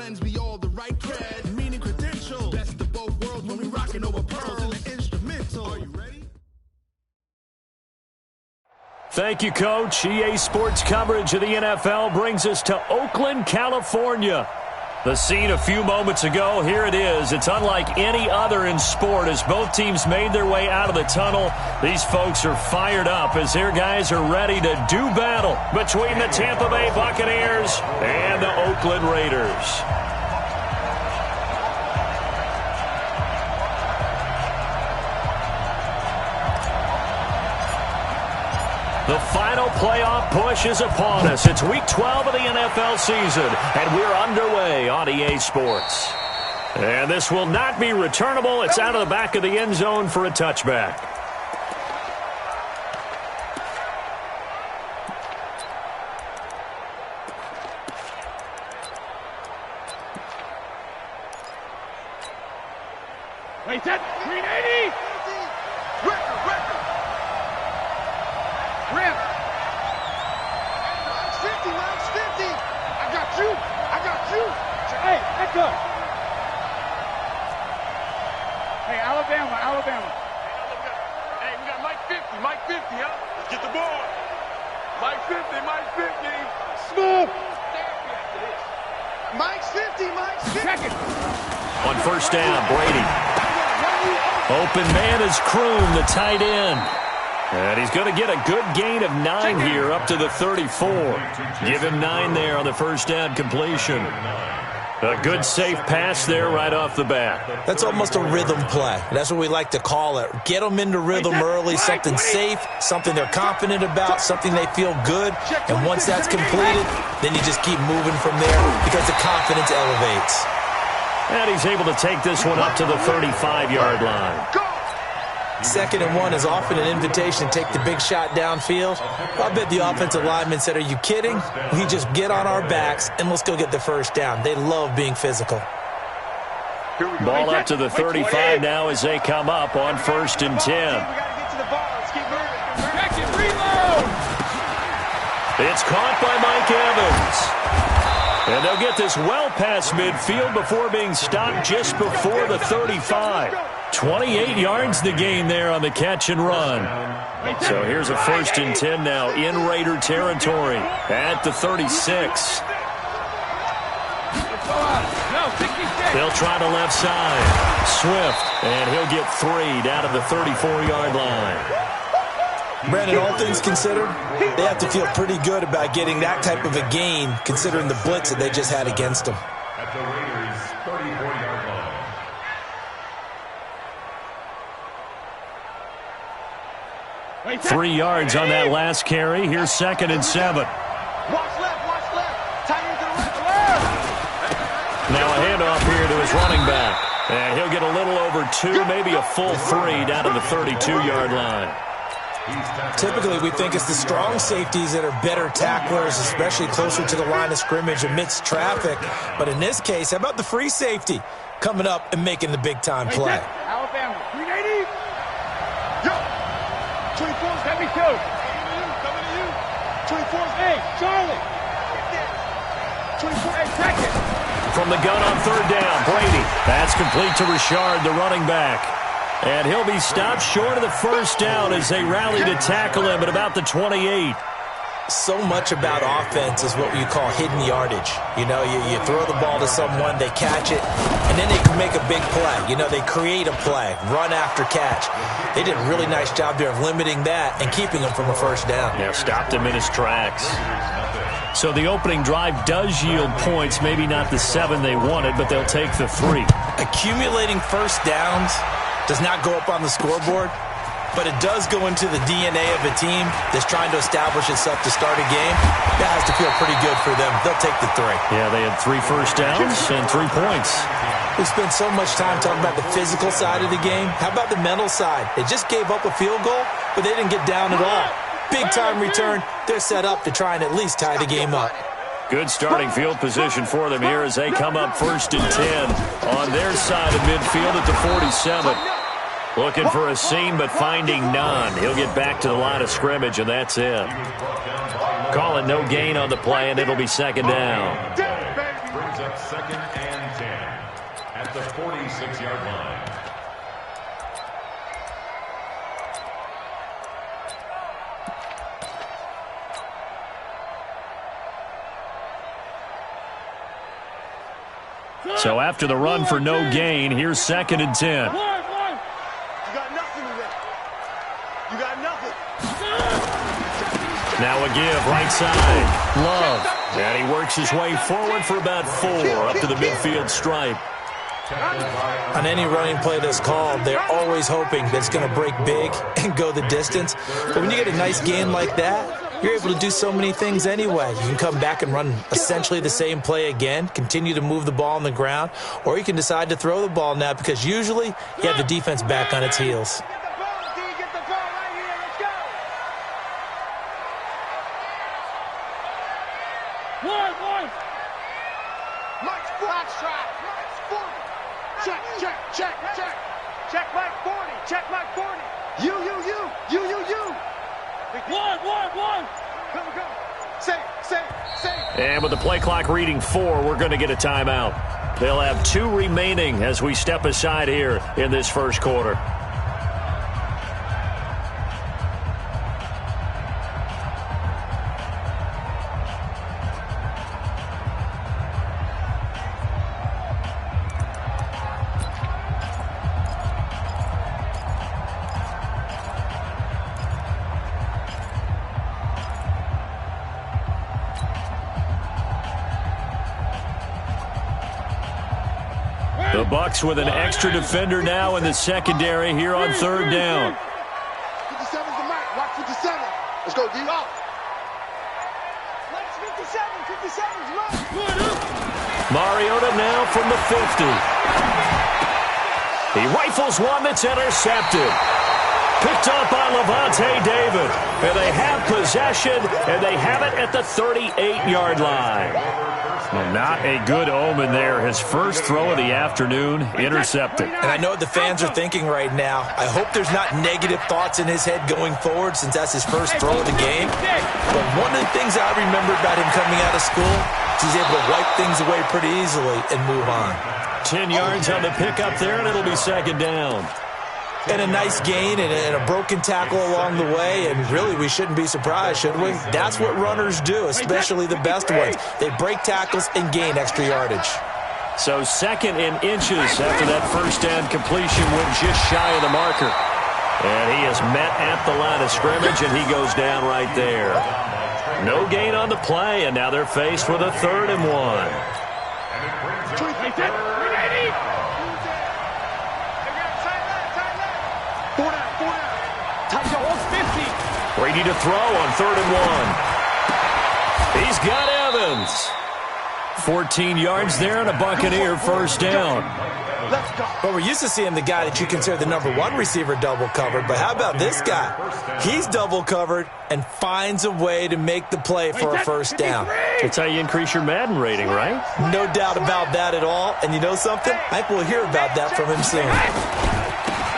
lends me all the right cred, meaning credentials. Best of both worlds when we rockin' over pearls in the instrumental. Are you ready? Thank you, Coach. EA Sports coverage of the NFL brings us to Oakland, California. The scene a few moments ago, here it is. It's unlike any other in sport as both teams made their way out of the tunnel. These folks are fired up as their guys are ready to do battle between the Tampa Bay Buccaneers and the Oakland Raiders. The final playoff push is upon us. It's Week 12 of the NFL season, and we're underway on EA Sports. And this will not be returnable. It's out of the back of the end zone for a touchback. Wait, that 380! Record! Rip! Mine's 50! I got you! Hey, back up! Hey, Alabama! Hey, we got Mike 50, huh? Let's get the ball! Mike 50! Smooth! Mike's 50! Check it! On first down, Brady. Open man is Kroon, the tight end. And he's going to get a good gain of 9 here up to the 34. Give him 9 there on the first down completion. A good safe pass there right off the bat. That's almost a rhythm play. That's what we like to call it. Get them into rhythm early, something safe, something they're confident about, something they feel good. And once that's completed, then you just keep moving from there because the confidence elevates. And he's able to take this one up to the 35-yard line. 2nd and 1 is often an invitation to take the big shot downfield. I bet the offensive lineman said, are you kidding? We just get on our backs and let's go get the first down. They love being physical. Ball up to the 35 now as they come up on 1st and 10. It's caught by Mike Evans. And they'll get this well past midfield before being stopped just before the 35. 28 yards the gain there on the catch and run. So here's a 1st and 10 now in Raider territory at the 36. They'll try the left side. Swift, and he'll get 3 down to the 34-yard line. Brandon, all things considered, they have to feel pretty good about getting that type of a gain considering the blitz that they just had against them. At the Raiders' 34-yard line. 3 yards on that last carry. Here's 2nd and 7. Watch left. Tight end to the left. Now a handoff here to his running back. And he'll get a little over 2, maybe a full 3 down to the 32-yard line. Typically, we think it's the strong safeties that are better tacklers, especially closer to the line of scrimmage amidst traffic. But in this case, how about the free safety coming up and making the big-time play? Alabama, 380. Yo, 24's got me too. Coming to you. 24's, hey, Charlie. 24, hey, check it. From the gun on 3rd down, Brady. That's complete to Richard, the running back. And he'll be stopped short of the first down as they rally to tackle him at about the 28. So much about offense is what you call hidden yardage. You know, you throw the ball to someone, they catch it, and then they can make a big play. You know, they create a play, run after catch. They did a really nice job there of limiting that and keeping him from a first down. Yeah, stopped him in his tracks. So the opening drive does yield points, maybe not the 7 they wanted, but they'll take the 3. Accumulating first downs does not go up on the scoreboard, but it does go into the DNA of a team that's trying to establish itself to start a game. That has to feel pretty good for them. They'll take the 3. Yeah, they had 3 first downs and 3 points. We spent so much time talking about the physical side of the game. How about the mental side? They just gave up a field goal, but they didn't get down at all. Big-time return. They're set up to try and at least tie the game up. Good starting field position for them here as they come up 1st and 10 on their side of midfield at the 47. Looking for a seam, but finding none. He'll get back to the line of scrimmage, and that's it. Call it no gain on the play, and it'll be 2nd down. up 2nd and 10 at the 46-yard line. So after the run for no gain, here's 2nd and 10. You got nothing today. You got nothing. Now a give right side. Love. And he works his way forward for about 4 up to the midfield stripe. On any running play that's called, they're always hoping that it's going to break big and go the distance. But when you get a nice gain like that, you're able to do so many things anyway. You can come back and run essentially the same play again, continue to move the ball on the ground, or you can decide to throw the ball now because usually you have the defense back on its heels. Check Mike 40. Check Mike 40. You. One. Come. Say. And with the play clock reading 4, we're going to get a timeout. They'll have 2 remaining as we step aside here in this first quarter. The Bucs with an extra defender now in the secondary here on 3rd down. 57's the mark. Watch 57. Let's go, D. Off. Watch 57's mark. Mariota now from the 50. He rifles one that's intercepted. Picked up by Levante David. And they have possession, and they have it at the 38-yard line. Well, not a good omen there. His first throw of the afternoon intercepted. And I know what the fans are thinking right now. I hope there's not negative thoughts in his head going forward since that's his first throw of the game. But one of the things I remember about him coming out of school is he's able to wipe things away pretty easily and move on. 10 yards on the pickup there, and it'll be 2nd down. And a nice gain and a broken tackle along the way, and really we shouldn't be surprised, should we? That's what runners do, especially the best ones. They break tackles and gain extra yardage. So 2nd and inches after that first down completion went just shy of the marker. And he is met at the line of scrimmage, and he goes down right there. No gain on the play, and now they're faced with a 3rd and 1. Brady to throw on 3rd and 1. He's got Evans. 14 yards there and a Buccaneer first down. But we're used to seeing the guy that you consider the number 1 receiver double covered. But how about this guy? He's double covered and finds a way to make the play for a first down. That's how you increase your Madden rating, right? No doubt about that at all. And you know something? I think we'll hear about that from him soon.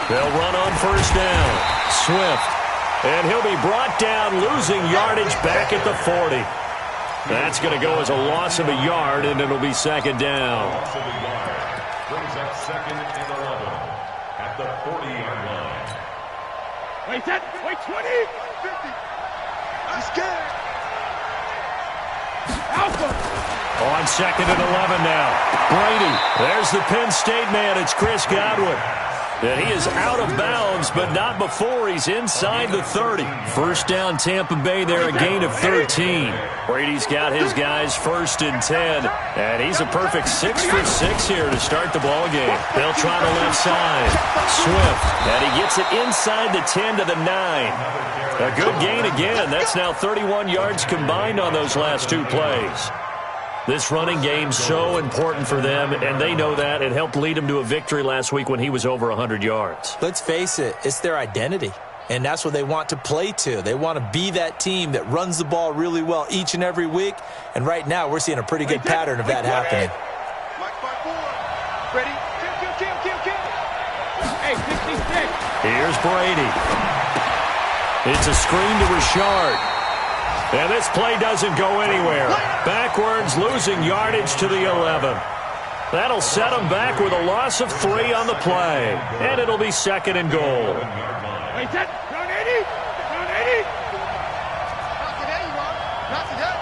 They'll run on first down. Swift. And he'll be brought down, losing yardage back at the 40. That's going to go as a loss of a yard, and it'll be 2nd down. Loss of a yard. Brings up 2nd and 11 at the 40-yard line. Wait 20. 50. He's scared. Alpha. On 2nd and 11 now. Brady. There's the Penn State man. It's Chris Godwin. And he is out of bounds, but not before he's inside the 30. First down, Tampa Bay there, a gain of 13. Brady's got his guys 1st and 10, and he's a perfect 6 for 6 here to start the ball game. They'll try the left side. Swift, and he gets it inside the 10 to the 9. A good gain again. That's now 31 yards combined on those last 2 plays. This running game's so important for them, and they know that. It helped lead them to a victory last week when he was over 100 yards. Let's face it, it's their identity, and that's what they want to play to. They want to be that team that runs the ball really well each and every week, and right now we're seeing a pretty good pattern of that happening. Ready? Kill. Hey, 66. Here's Brady. It's a screen to Richard. And this play doesn't go anywhere. Backwards, losing yardage to the 11. That'll set them back with a loss of 3 on the play. And it'll be 2nd and goal. Wait, that. Run 80. Run 80. Not today, you are. Not today.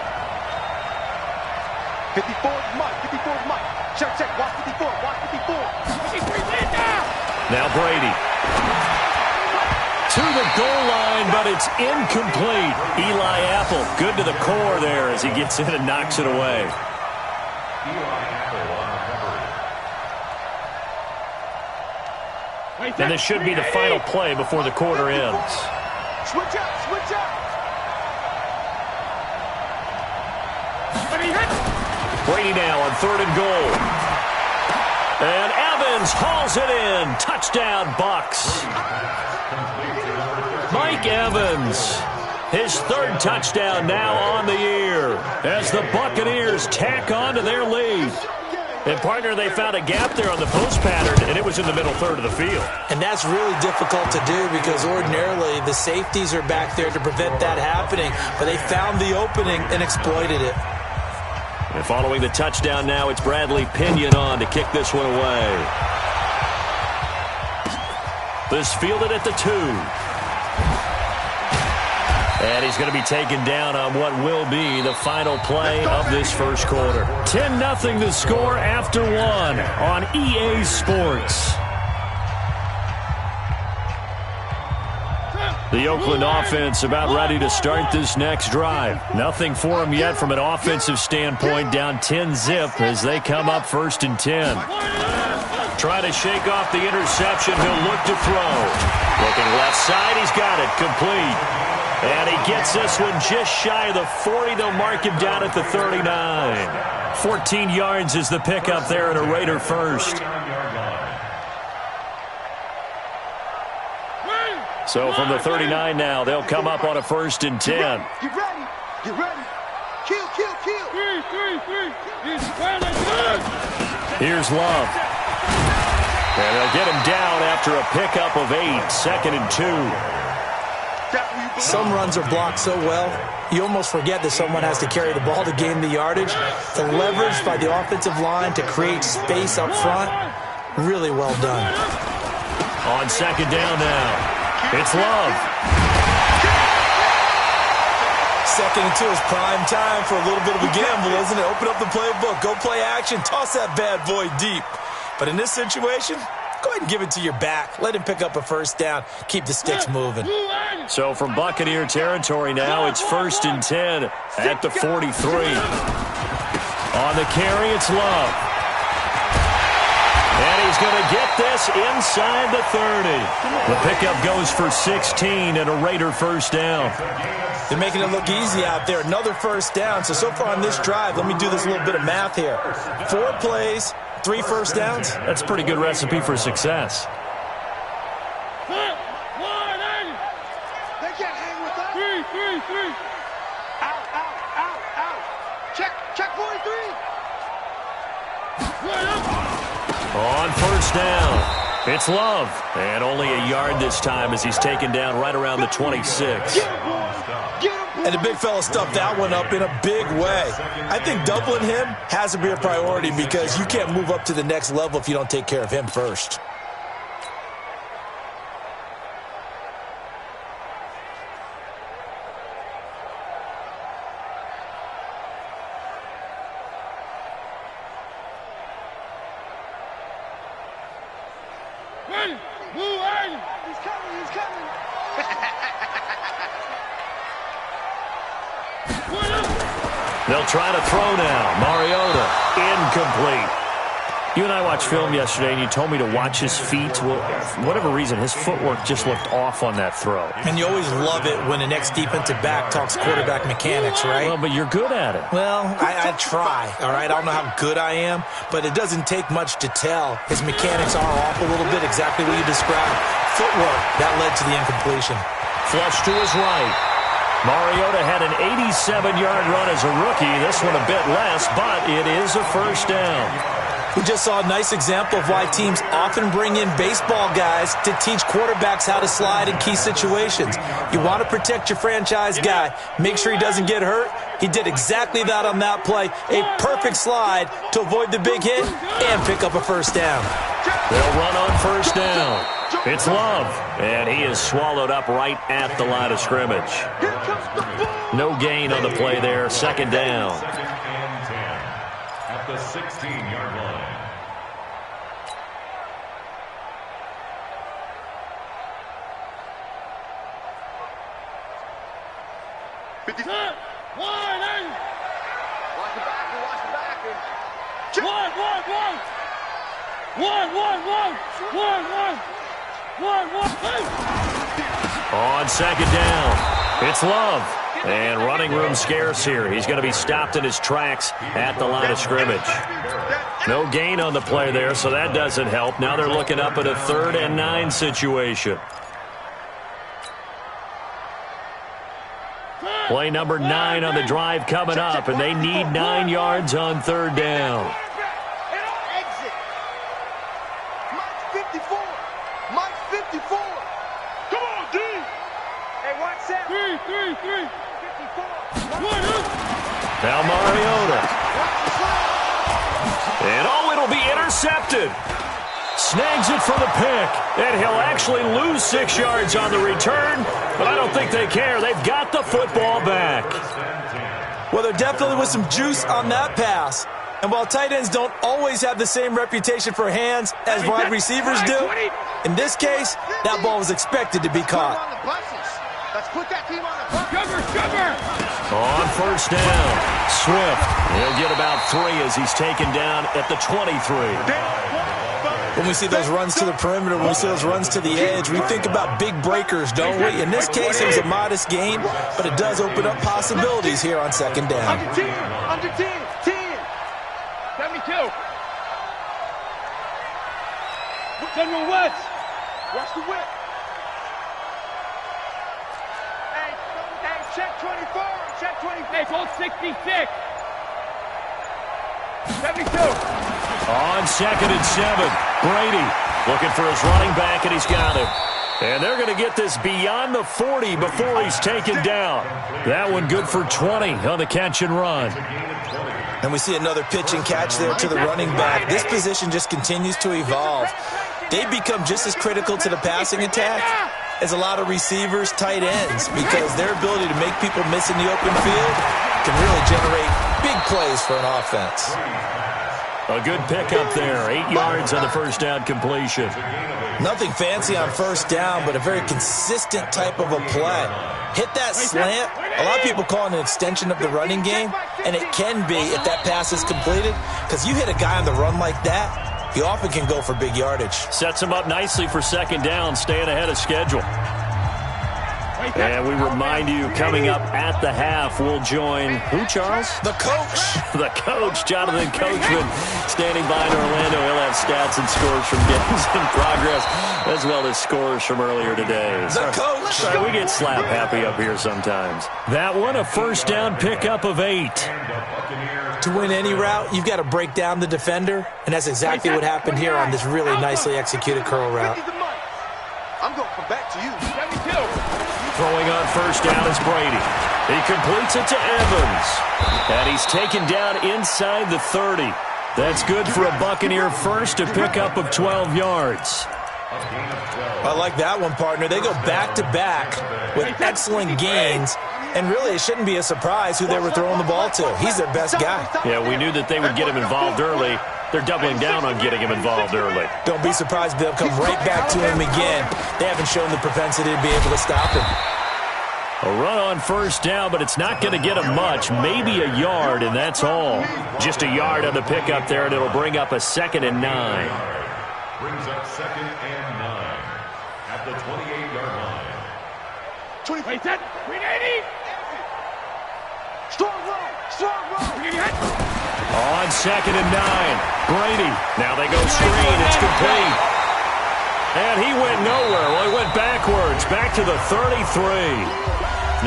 54 is Mike. 54 is Mike. Check. Watch 54. Watch 54. 53, lay it down. Now Brady. To the goal line, but it's incomplete. Eli Apple, good to the core there as he gets in and knocks it away. And this should be the final play before the quarter ends. Switch up. Brady now on 3rd and goal. And Evans hauls it in. Touchdown, Bucs. Mike Evans, his 3rd touchdown now on the year as the Buccaneers tack on to their lead. And, partner, they found a gap there on the post pattern, and it was in the middle third of the field. And that's really difficult to do because ordinarily the safeties are back there to prevent that happening. But they found the opening and exploited it. And following the touchdown now, it's Bradley Pinion on to kick this one away. This fielded at the 2. And he's going to be taken down on what will be the final play of this first quarter. 10-0 the score after 1 on EA Sports. The Oakland offense about ready to start this next drive. Nothing for them yet from an offensive standpoint, down 10-0 as they come up 1st and 10. Trying to shake off the interception, he'll look to throw. Looking left side, he's got it, complete. And he gets this one just shy of the 40. They'll mark him down at the 39. 14 yards is the pickup there at a Raider first. So from the 39 now, they'll come up on a 1st and 10. Get ready. Kill. Three. Here's Love. And they'll get him down after a pickup of 8. 2nd and 2. Some runs are blocked so well, you almost forget that someone has to carry the ball to gain the yardage. The leverage by the offensive line to create space up front, really well done. On 2nd down now, it's Love. 2nd and 2 is prime time for a little bit of a gamble, isn't it? Open up the playbook, go play action, toss that bad boy deep. But in this situation, go ahead and give it to your back. Let him pick up a 1st down. Keep the sticks moving. So from Buccaneer territory now, it's 1st and 10 at the 43. On the carry, it's Love. And he's going to get this inside the 30. The pickup goes for 16 and a Raider 1st down. They're making it look easy out there. Another 1st down. So far on this drive, let me do this little bit of math here. 4 plays. 3 1st downs? That's a pretty good recipe for success. They can't hang with us. 3. Out. Check 43. On 1st down, it's Love. And only a yard this time as he's taken down right around the 26. And the big fella stuffed that one up in a big way. I think doubling him has to be a priority because you can't move up to the next level if you don't take care of him first. He's coming. They'll try to throw now. Mariota, incomplete. You and I watched film yesterday, and you told me to watch his feet. Well, for whatever reason, his footwork just looked off on that throw. And you always love it when the next defensive back talks quarterback mechanics, right? Well, but you're good at it. Well, I try, all right? I don't know how good I am, but it doesn't take much to tell. His mechanics are off a little bit, exactly what you described. Footwork, that led to the incompletion. Flush to his right. Mariota had an 87-yard run as a rookie. This one a bit less, but it is a 1st down. We just saw a nice example of why teams often bring in baseball guys to teach quarterbacks how to slide in key situations. You want to protect your franchise guy. Make sure he doesn't get hurt. He did exactly that on that play. A perfect slide to avoid the big hit and pick up a first down. They'll run on first down. It's Love, and he is swallowed up right at the line of scrimmage. No gain on the play there. Second down. Second and 10 at the 16-yard line. 50. Watch the back. On second down, it's Love. And running room scarce here. He's going to be stopped in his tracks at the line of scrimmage. No gain on the play there, so that doesn't help. Now they're looking up at a 3rd and 9 situation. Play number 9 on the drive coming up, and they need 9 yards on 3rd down. Exit. Mike 54. Mike 54. Come on, D. Hey, watch that. 3. 54. Now Mariota. And it'll be intercepted. Snags it for the pick, and he'll actually lose 6 yards on the return, but I don't think they care. They've got the football back. Well, there definitely was some juice on that pass. And while tight ends don't always have the same reputation for hands as wide receivers do, in this case, that ball was expected to be caught. Let's put that team on the bus. On first down, Swift. He'll get about 3 as he's taken down at the 23. When we see those runs to the perimeter, when we see those runs to the edge, we think about big breakers, don't we? In this case, it was a modest gain, but it does open up possibilities here on second down. Under 10. 72. General West. Watch the whip. Hey, check 24. Check 24. Hey, hold 66. 72. On 2nd and 7, Brady looking for his running back, and he's got him. And they're going to get this beyond the 40 before he's taken down. That one good for 20 on the catch and run. And we see another pitch and catch there to the running back. This position just continues to evolve. They become just as critical to the passing attack as a lot of receivers, tight ends, because their ability to make people miss in the open field can really generate big plays for an offense. A good pickup there. 8 yards on the first down completion. Nothing fancy on first down, but a very consistent type of a play. Hit that slant. A lot of people call it an extension of the running game, and it can be if that pass is completed, because you hit a guy on the run like that, he often can go for big yardage. Sets him up nicely for second down, staying ahead of schedule. And we remind you, coming up at the half, we'll join who, Charles? The coach. The coach, Jonathan Coachman, standing by in Orlando. He'll have stats and scores from games in progress, as well as scores from earlier today. The coach. Sorry, we get slap happy up here sometimes. That one, a first down pickup of 8. To win any route, you've got to break down the defender, and that's exactly what happened here on this really nicely executed curl route. I'm going to come back to you. 72. Throwing on first down is Brady. He completes it to Evans. And he's taken down inside the 30. That's good for a Buccaneer first, a pickup of 12 yards. I like that one, partner. They go back-to-back with excellent gains. And really, it shouldn't be a surprise who they were throwing the ball to. He's their best guy. Yeah, we knew that they would get him involved early. They're doubling down on getting him involved early. Don't be surprised if they'll come right back to him again. They haven't shown the propensity to be able to stop him. A run on first down, but it's not going to get him much. Maybe a yard, and that's all. Just a yard on the pickup there, and it'll bring up a 2nd and 9. Brings up 2nd and 9 at the 28-yard line. 20. 380. Strong roll. On 2nd and 9, Brady. Now they go screen. It's complete. And he went nowhere. Well, he went backwards, back to the 33.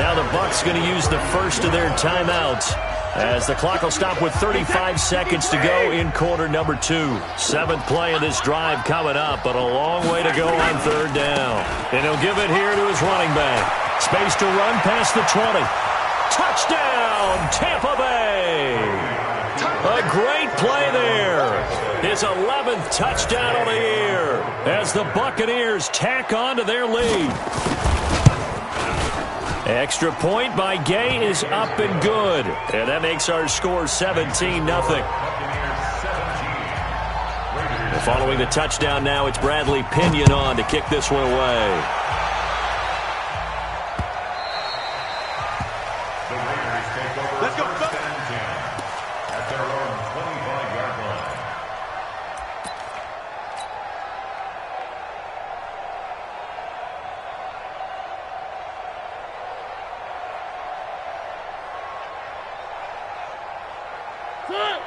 Now the Bucs going to use the first of their timeouts as the clock will stop with 35 seconds to go in quarter number 2. Seventh play of this drive coming up, but a long way to go on third down. And he'll give it here to his running back. Space to run past the 20. Touchdown, Tampa Bay! A great play there. His 11th touchdown of the year as the Buccaneers tack on to their lead. Extra point by Gay is up and good. And that makes our score 17-0. Following the touchdown now, it's Bradley Pinion on to kick this one away. Let's go. At their own 25-yard line.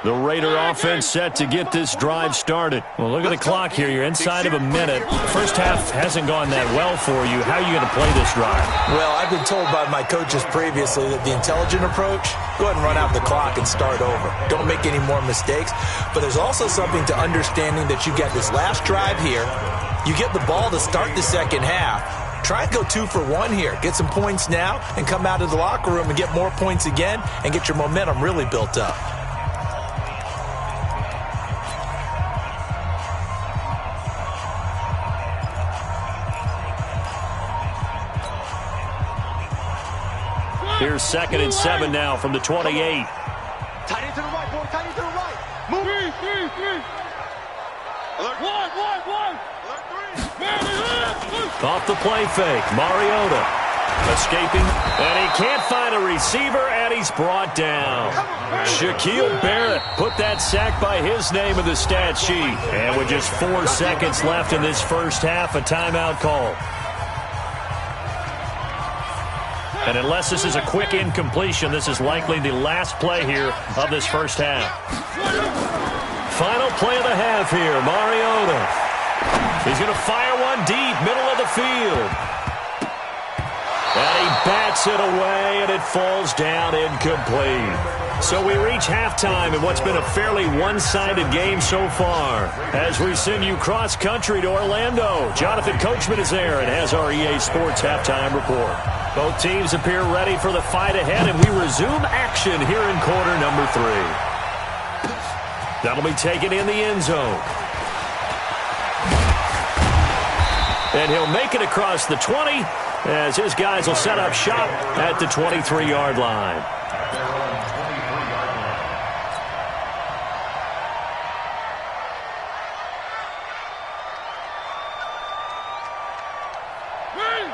The Raider offense set to get this drive started. Well, look at the clock here. You're inside of a minute. The first half hasn't gone that well for you. How are you going to play this drive? Well, I've been told by my coaches previously that the intelligent approach, go ahead and run out the clock and start over. Don't make any more mistakes. But there's also something to understanding that you got this last drive here. You get the ball to start the second half. Try and go 2 for 1 here. Get some points now and come out of the locker room and get more points again and get your momentum really built up. Here's 2nd and 7 now from the 28. Tight end to the right, boy. Tight end to the right. Move. Three. Alert. One. Alert 3. Off the play fake, Mariota escaping, and he can't find a receiver, and he's brought down. Shaquille Barrett put that sack by his name in the stat sheet. And with just 4 seconds left in this first half, a timeout call. And unless this is a quick incompletion, this is likely the last play here of this first half. Final play of the half here, Mariota. He's going to fire one deep, middle of the field. And he bats it away, and it falls down incomplete. So we reach halftime in what's been a fairly one-sided game so far. As we send you cross-country to Orlando, Jonathan Coachman is there and has our EA Sports halftime report. Both teams appear ready for the fight ahead, and we resume action here in quarter number 3. That'll be taken in the end zone. And he'll make it across the 20 as his guys will set up shop at the 23-yard line.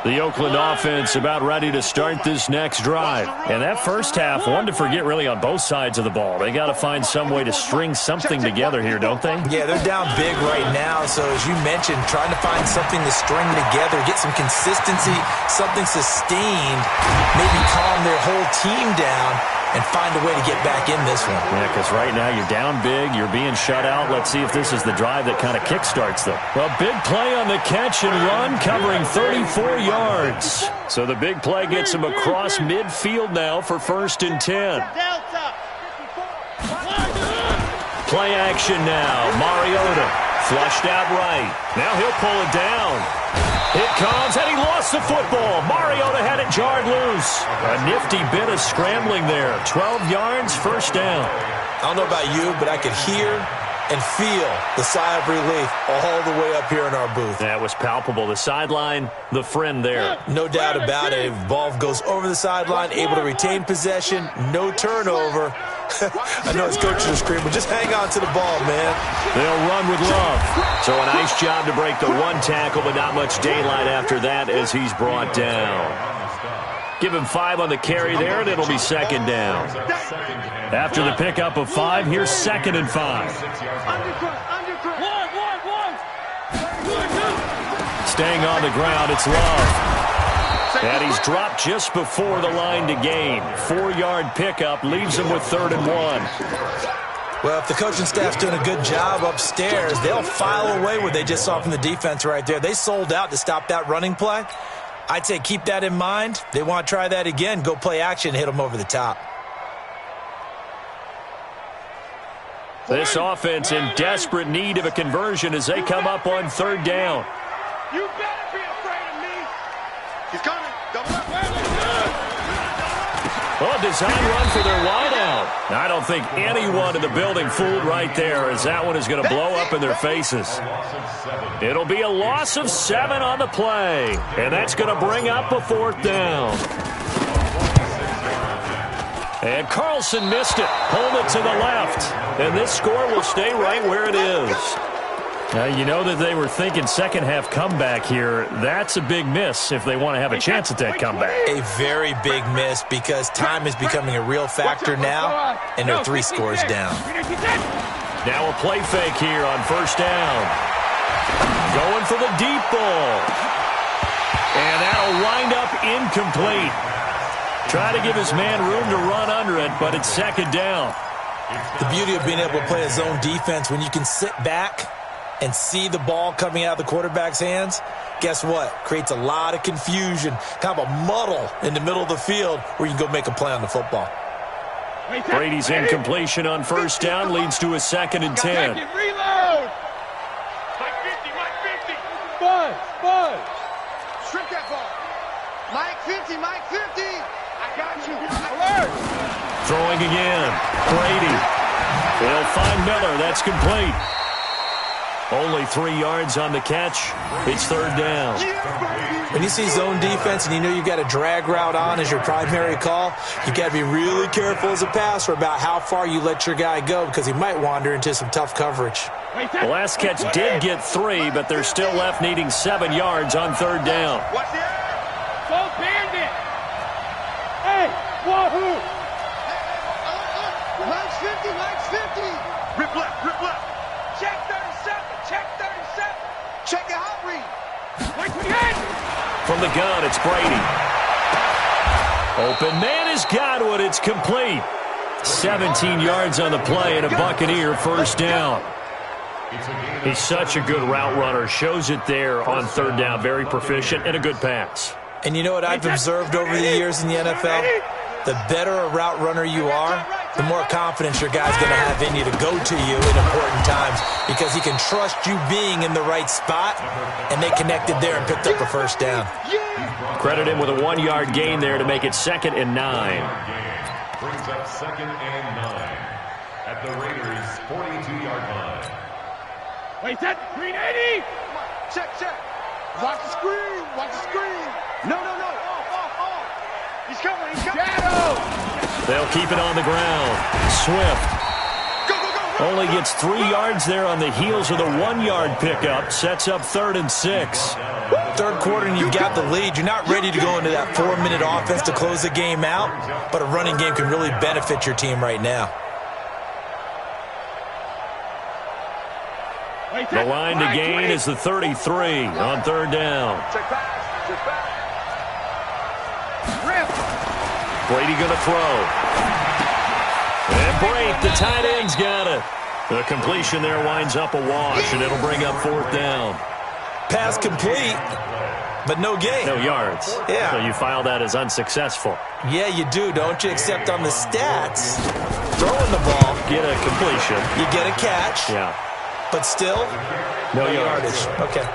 The Oakland offense about ready to start this next drive. And that first half, one to forget really on both sides of the ball. They got to find some way to string something together here, don't they? Yeah, they're down big right now. So as you mentioned, trying to find something to string together, get some consistency, something sustained, maybe calm their whole team down and find a way to get back in this one. Yeah, because right now you're down big, you're being shut out. Let's see if this is the drive that kind of kickstarts them. A big play on the catch and run, covering 34 yards. So the big play gets him across midfield now for 1st and 10. Play action now. Mariota flushed out right. Now he'll pull it down. It comes, and he lost the football. Mariota had it jarred loose. A nifty bit of scrambling there. 12 yards, 1st down. I don't know about you, but I could hear and feel the sigh of relief all the way up here in our booth. That was palpable. The sideline, the friend there. No doubt about it. Ball goes over the sideline, able to retain possession, no turnover. I know his coaches are screaming, just hang on to the ball, man. They'll run with Love. So a nice job to break the one tackle, but not much daylight after that as he's brought down. Give him 5 on the carry there, and it'll be 2nd down. After the pickup of 5, here's 2nd and 5. Staying on the ground, it's Love. And he's dropped just before the line to gain. 4-yard pickup leaves him with 3rd and 1. Well, if the coaching staff's doing a good job upstairs, they'll file away what they just saw from the defense right there. They sold out to stop that running play. I'd say keep that in mind. They want to try that again. Go play action, hit them over the top. This offense in desperate need of a conversion as they come up on third down. You better be afraid of me. He's coming. Double up. Well, design run for their wideout. I don't think anyone in the building fooled right there, as that one is going to blow up in their faces. It'll be a loss of 7 on the play, and that's going to bring up a 4th down. And Carlson missed it. Hold it to the left. And this score will stay right where it is. Now, you know that they were thinking second half comeback here. That's a big miss if they want to have a chance at that comeback. A very big miss because time is becoming a real factor now, and they're 3 scores down. Now a play fake here on first down. Going for the deep ball. And that'll wind up incomplete. Try to give his man room to run under it, but it's second down. The beauty of being able to play a zone defense when you can sit back and see the ball coming out of the quarterback's hands, guess what? Creates a lot of confusion, kind of a muddle in the middle of the field where you can go make a play on the football. Brady's incompletion on first down leads to a 2nd and 10. Reload. Mike 50, Mike 50. Buzz. Strip that ball. Mike 50, Mike 50. I got you. Alert. Throwing again. Brady. They'll find Miller. That's complete. Only 3 yards on the catch. It's third down. When you see zone defense and you know you've got a drag route on as your primary call, you've got to be really careful as a passer about how far you let your guy go because he might wander into some tough coverage. The last catch did get 3, but they're still left needing 7 yards on third down. Watch the Go bandit. Hey, wahoo. Mike's 50, Mike's 50. Rip left. Check 37, check 37. Check your hot read. From the gun, it's Brady. Open man is Godwin. It's complete. 17 yards on the play and a Buccaneer first down. He's such a good route runner. Shows it there on third down. Very proficient and a good pass. And you know what I've observed over the years in the NFL? The better a route runner you are, the more confidence your guy's going to have in you to go to you in important times because he can trust you being in the right spot, and they connected there and picked up a first down. Credit him with a 1-yard gain there to make it 2nd and 9. Brings up 2nd and 9 at the Raiders' 42-yard line. Wait, set. Green 80. Check. Watch the screen. No. He's coming. Shadow. They'll keep it on the ground. Swift. Go. Only gets 3 yards there on the heels of the 1-yard pickup. Sets up 3rd and 6. Third quarter and you've got the lead. You're not ready to go into that 4-minute offense to close the game out, but a running game can really benefit your team right now. The line to gain is the 33 on third down. Check back. Brady going to throw. And Brate, the tight end's got it. The completion there winds up a wash, and it'll bring up 4th down. Pass complete, but no gain. No yards. Yeah. So you file that as unsuccessful. Yeah, you do, don't you? Except on the stats, throwing the ball, Get a completion. you get a catch, Yeah. but still, No yardage. Okay.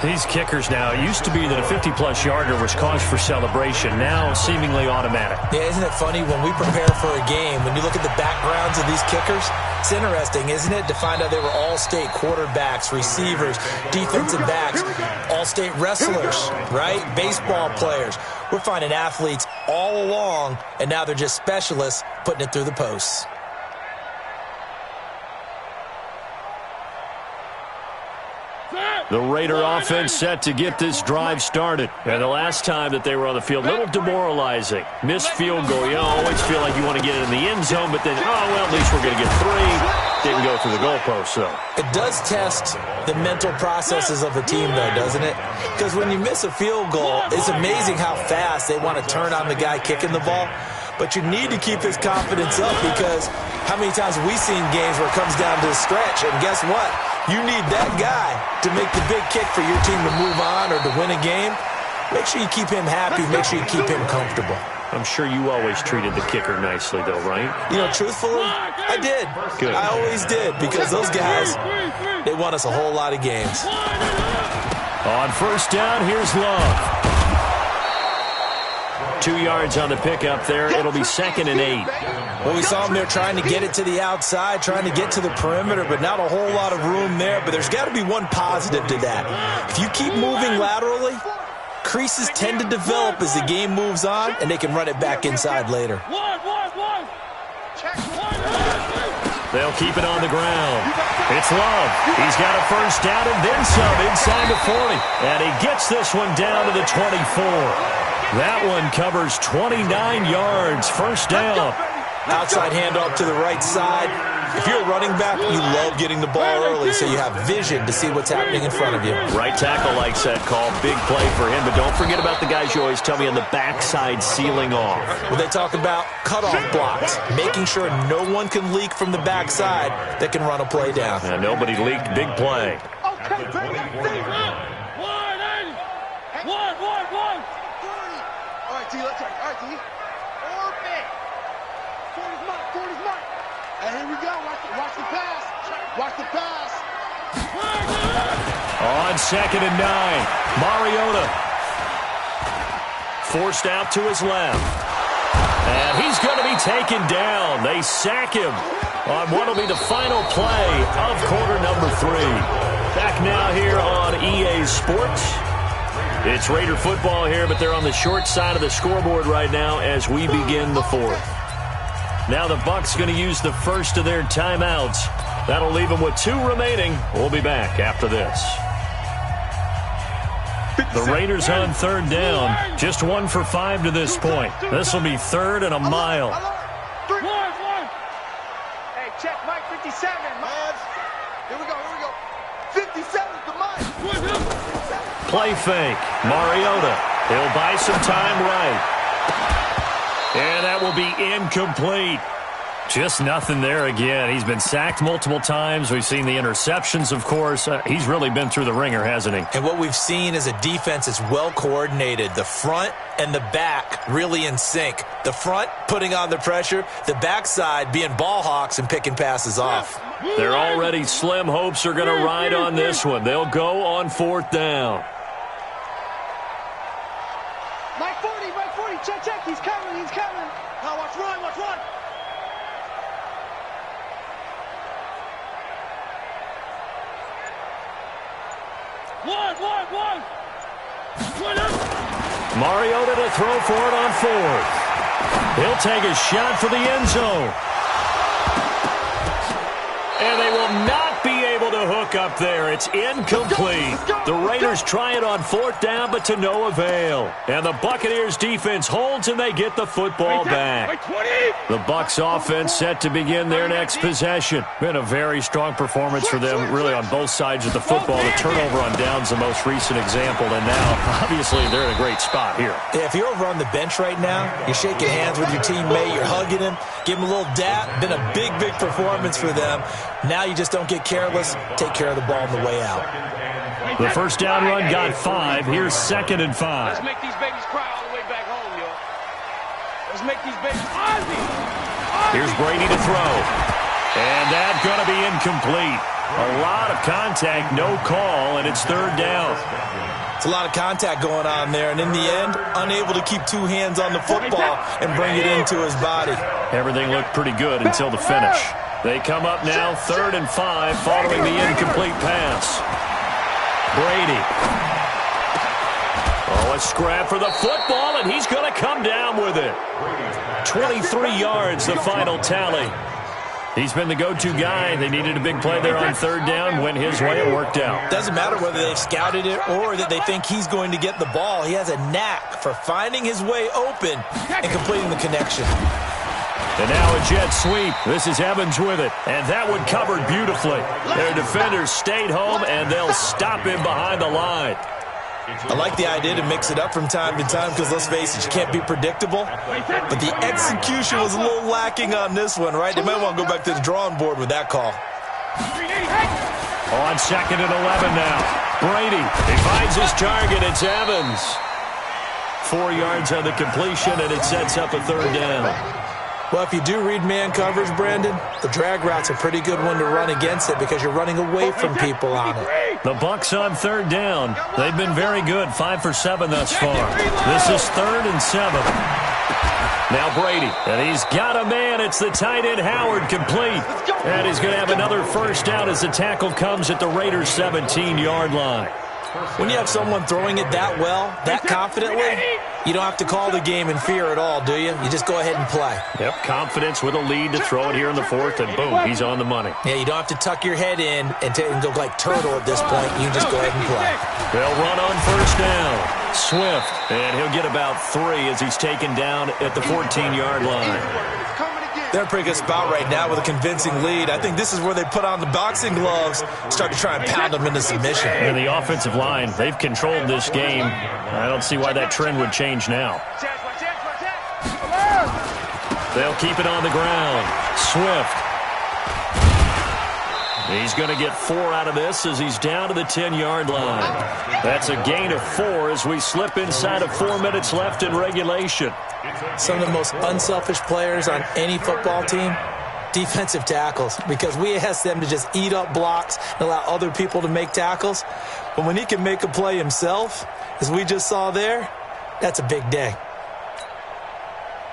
These kickers now, it used to be that a 50-plus yarder was cause for celebration. Now, seemingly automatic. Yeah, isn't it funny when we prepare for a game, when you look at the backgrounds of these kickers, it's interesting, isn't it, to find out they were all-state quarterbacks, receivers, defensive backs, all-state wrestlers, right? Baseball players. We're finding athletes all along, and now they're just specialists putting it through the posts. The Raider offense set to get this drive started. And the last time that they were on the field, a little demoralizing. Missed field goal. You always feel like you want to get it in the end zone, but then, well, at least we're going to get 3. Didn't go through the goalpost, though. It does test the mental processes of a team, though, doesn't it? Because when you miss a field goal, it's amazing how fast they want to turn on the guy kicking the ball. But you need to keep his confidence up because how many times have we seen games where it comes down to the stretch, and guess what? You need that guy to make the big kick for your team to move on or to win a game. Make sure you keep him happy. Make sure you keep him comfortable. I'm sure you always treated the kicker nicely, though, right? You know, truthfully, I did. Good. I always did, because those guys, they won us a whole lot of games. On first down, here's Love. 2 yards on the pickup there. It'll be 2nd and 8. Well, we saw them there trying to get it to the outside, trying to get to the perimeter, but not a whole lot of room there. But there's got to be one positive to that. If you keep moving laterally, creases tend to develop as the game moves on, and they can run it back inside later. They'll keep it on the ground. It's Love. He's got a first down and then some inside the 40. And he gets this one down to the 24. That one covers 29 yards. First down. Outside handoff to the right side. If you're a running back, you love getting the ball early so you have vision to see what's happening in front of you. Right tackle likes that call. Big play for him. But don't forget about the guys you always tell me on the backside sealing off. Well, they talk about cutoff blocks, making sure no one can leak from the backside that can run a play down. And nobody leaked. Big play. Okay, baby. All right, T, let's go. All right, T. Orbit. 40's mine. And here we go. Watch the pass. Watch the pass. On 2nd and 9. Mariota. Forced out to his left. And he's going to be taken down. They sack him on what will be the final play of quarter number 3. Back now here on EA Sports. It's Raider football here, but they're on the short side of the scoreboard right now as we begin the 4th. Now the Bucs going to use the first of their timeouts. That'll leave them with 2 remaining. We'll be back after this. The Raiders on 3rd down. Just 1 for 5 to this point. This will be 3rd and a mile. Hey, check Mike 57. Here we go. 57's the Mike. Play fake. Mariota. He'll buy some time right. And that will be incomplete. Just nothing there again. He's been sacked multiple times. We've seen the interceptions, of course. He's really been through the ringer, hasn't he? And what we've seen is a defense that's well coordinated. The front and the back really in sync. The front putting on the pressure. The backside being ball hawks and picking passes off. Their already slim hopes are going to ride on this one. They'll go on 4th down. Mike 40. Check. He's coming. Now watch run. One. Mariota to throw for it on 4th. He'll take a shot for the end zone. And they will not be able to hook up there. It's incomplete. The Raiders try it on 4th down, but to no avail. And the Buccaneers defense holds, and they get the football back. The Bucs offense set to begin their next possession. Been a very strong performance for them, really on both sides of the football. The turnover on downs the most recent example, and now, obviously, they're in a great spot here. Yeah, if you're over on the bench right now, you're shaking hands with your teammate, you're hugging him, give him a little dap. Been a big performance for them. Now you just don't get careless. Take care of the ball on the way out. The first down run got 5. Here's 2nd and 5. Let's make these babies cry all the way back home, yo. Let's make these babies Ozzy. Here's Brady to throw. And that's going to be incomplete. A lot of contact, no call, and it's 3rd down. It's a lot of contact going on there, and in the end, unable to keep 2 hands on the football and bring it into his body. Everything looked pretty good until the finish. They come up now 3rd and 5 following the incomplete pass. Brady. Oh, a scrap for the football, and he's going to come down with it. 23 yards, the final tally. He's been the go-to guy. They needed a big play there on 3rd down. Went his way. It worked out. Doesn't matter whether they've scouted it or that they think he's going to get the ball. He has a knack for finding his way open and completing the connection. And now a jet sweep. This is Evans with it. And that one covered beautifully. Their defenders stayed home, and they'll stop him behind the line. I like the idea to mix it up from time to time because, let's face it, you can't be predictable. But the execution was a little lacking on this one, right? They might want to go back to the drawing board with that call. On 2nd and 11 now. Brady, he finds his target. It's Evans. 4 yards on the completion, and it sets up a 3rd down. Well, if you do read man coverage, Brandon, the drag route's a pretty good one to run against it because you're running away from people on it. The Bucs on 3rd down. They've been very good, 5 for 7 thus far. This is 3rd and 7. Now Brady, and he's got a man. It's the tight end Howard, complete. And he's going to have another 1st down as the tackle comes at the Raiders' 17-yard line. When you have someone throwing it that well, that confidently, you don't have to call the game in fear at all, do you? You just go ahead and play. Yep, confidence with a lead to throw it here in the 4th, and boom, he's on the money. Yeah, you don't have to tuck your head in and go like turtle at this point. You just go ahead and play. They'll run on 1st down. Swift, and he'll get about 3 as he's taken down at the 14-yard line. They're in a pretty good spot right now with a convincing lead. I think this is where they put on the boxing gloves, start to try and pound them into submission. And the offensive line, they've controlled this game. I don't see why that trend would change now. They'll keep it on the ground. Swift. He's going to get 4 out of this as he's down to the 10-yard line. That's a gain of 4 as we slip inside of 4 minutes left in regulation. Some of the most unselfish players on any football team, defensive tackles, because we ask them to just eat up blocks and allow other people to make tackles. But when he can make a play himself, as we just saw there, that's a big day.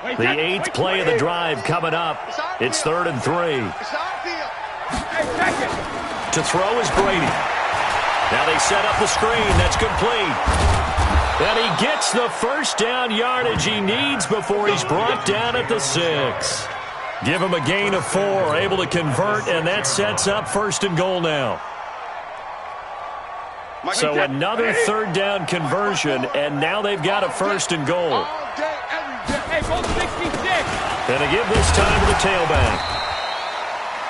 The 8th play of the drive coming up. It's 3rd and 3. To throw is Brady. Now they set up the screen. That's complete. And he gets the 1st down yardage he needs before he's brought down at the 6. Give him a gain of 4, able to convert, and that sets up 1st and goal now. So another 3rd down conversion, and now they've got a 1st and goal. And they give this time to the tailback.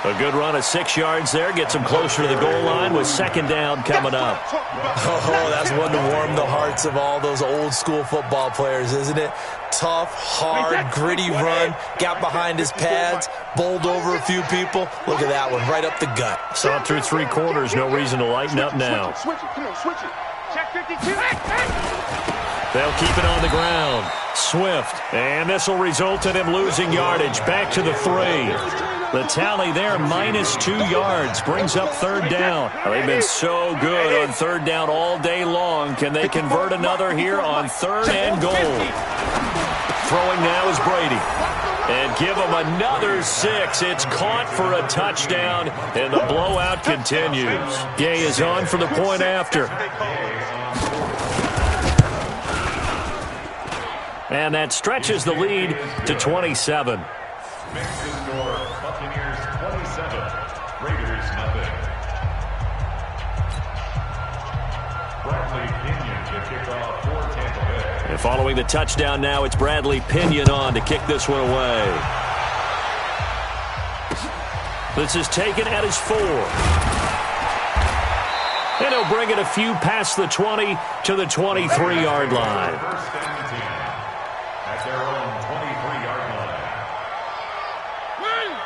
A good run of 6 yards there. Gets him closer to the goal line with 2nd down coming up. Oh, that's one to warm the hearts of all those old-school football players, isn't it? Tough, hard, gritty run. Got behind his pads, bowled over a few people. Look at that one, right up the gut. Saw it through 3 quarters. No reason to lighten up now. They'll keep it on the ground. Swift. And this will result in him losing yardage. Back to the 3. The tally there, -2 yards, brings up 3rd down. They've been so good on 3rd down all day long. Can they convert another here on 3rd and goal? Throwing now is Brady. And give him another 6. It's caught for a touchdown, and the blowout continues. Gay is on for the point after. And that stretches the lead to 27. Buccaneers 27, Raiders nothing. Bradley Pinion to kick off for Tampa Bay. And following the touchdown now, it's Bradley Pinion on to kick this one away. This is taken at his 4. And he'll bring it a few past the 20 to the 23-yard line. First and 10 at their own 23-yard line.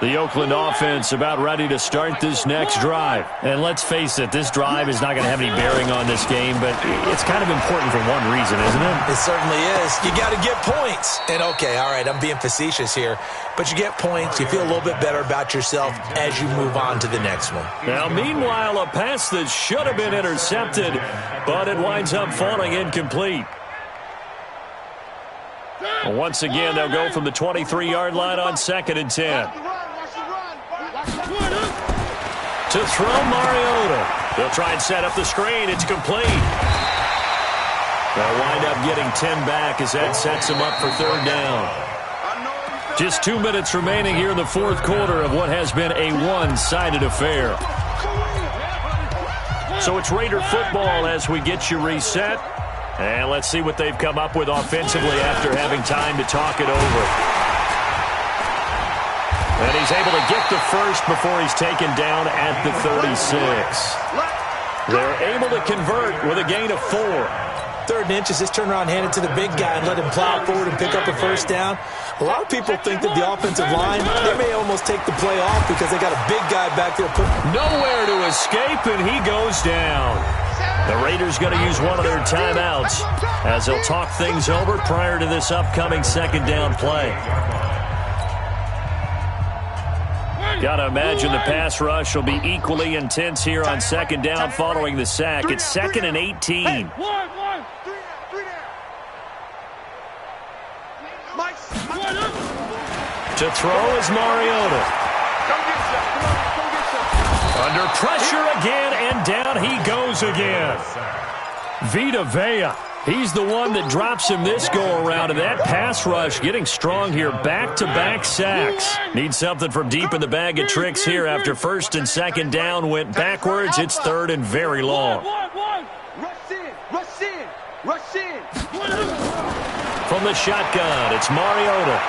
The Oakland offense about ready to start this next drive. And let's face it, this drive is not going to have any bearing on this game, but it's kind of important for one reason, isn't it? It certainly is. You got to get points. And okay, all right, I'm being facetious here, but you get points, you feel a little bit better about yourself as you move on to the next one. Now, meanwhile, a pass that should have been intercepted, but it winds up falling incomplete. Once again, they'll go from the 23-yard line on 2nd and 10. To throw Mariota. They'll try and set up the screen. It's complete. They'll wind up getting 10 back as that sets them up for 3rd down. Just 2 minutes remaining here in the 4th quarter of what has been a one-sided affair. So it's Raider football as we get you reset. And let's see what they've come up with offensively after having time to talk it over. And he's able to get the first before he's taken down at the 36. They're able to convert with a gain of 4. 3rd and inches, just turn around, hand it to the big guy, and let him plow forward and pick up a 1st down. A lot of people think that the offensive line, they may almost take the play off because they got a big guy back there. Nowhere to escape, and he goes down. The Raiders going to use one of their timeouts as they'll talk things over prior to this upcoming second down play. Got to imagine the pass rush will be equally intense here on second down following the sack. It's 2nd and 18. To throw is Mariota. Under pressure again, and down he goes again. Vita Vea, he's the one that drops him this go-around, and that pass rush getting strong here. Back-to-back sacks. Need something from deep in the bag of tricks here after first and second down went backwards. It's third and very long. Rush in. From the shotgun, it's Mariota.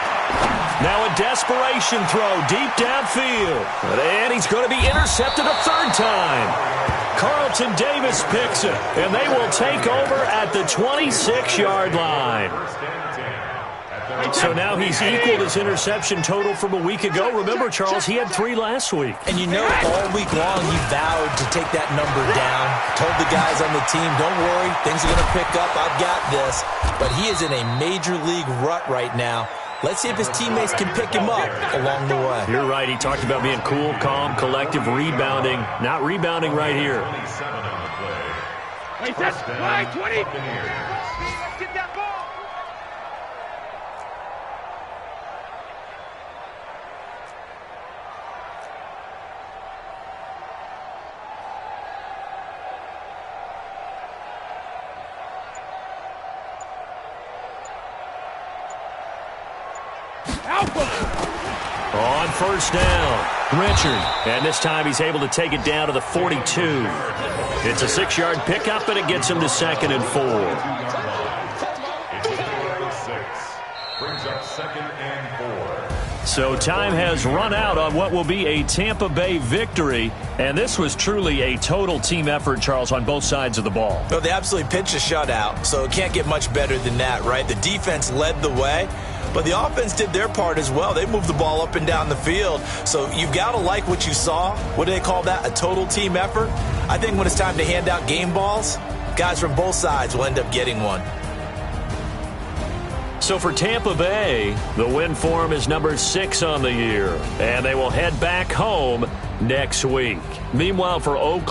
Now a desperation throw deep downfield. And he's going to be intercepted a third time. Carlton Davis picks it, and they will take over at the 26-yard line. So now he's equaled his interception total from a week ago. Remember, Charles, he had 3 last week. And you know, all week long he vowed to take that number down. Told the guys on the team, don't worry, things are going to pick up. I've got this. But he is in a major league rut right now. Let's see if his teammates can pick him up along the way. You're right. He talked about being cool, calm, collective, rebounding. Not rebounding right here. Wait, that's 20. Get that ball. On first down, Richard. And this time he's able to take it down to the 42. It's a 6-yard pickup, and it gets him to 2nd and 4. Brings up 2nd and 4. So time has run out on what will be a Tampa Bay victory. And this was truly a total team effort, Charles, on both sides of the ball. Well, they absolutely pitched a shutout, so it can't get much better than that, right? The defense led the way. But the offense did their part as well. They moved the ball up and down the field. So you've got to like what you saw. What do they call that? A total team effort? I think when it's time to hand out game balls, guys from both sides will end up getting one. So for Tampa Bay, the win form is number 6 on the year. And they will head back home next week. Meanwhile, for Oakland,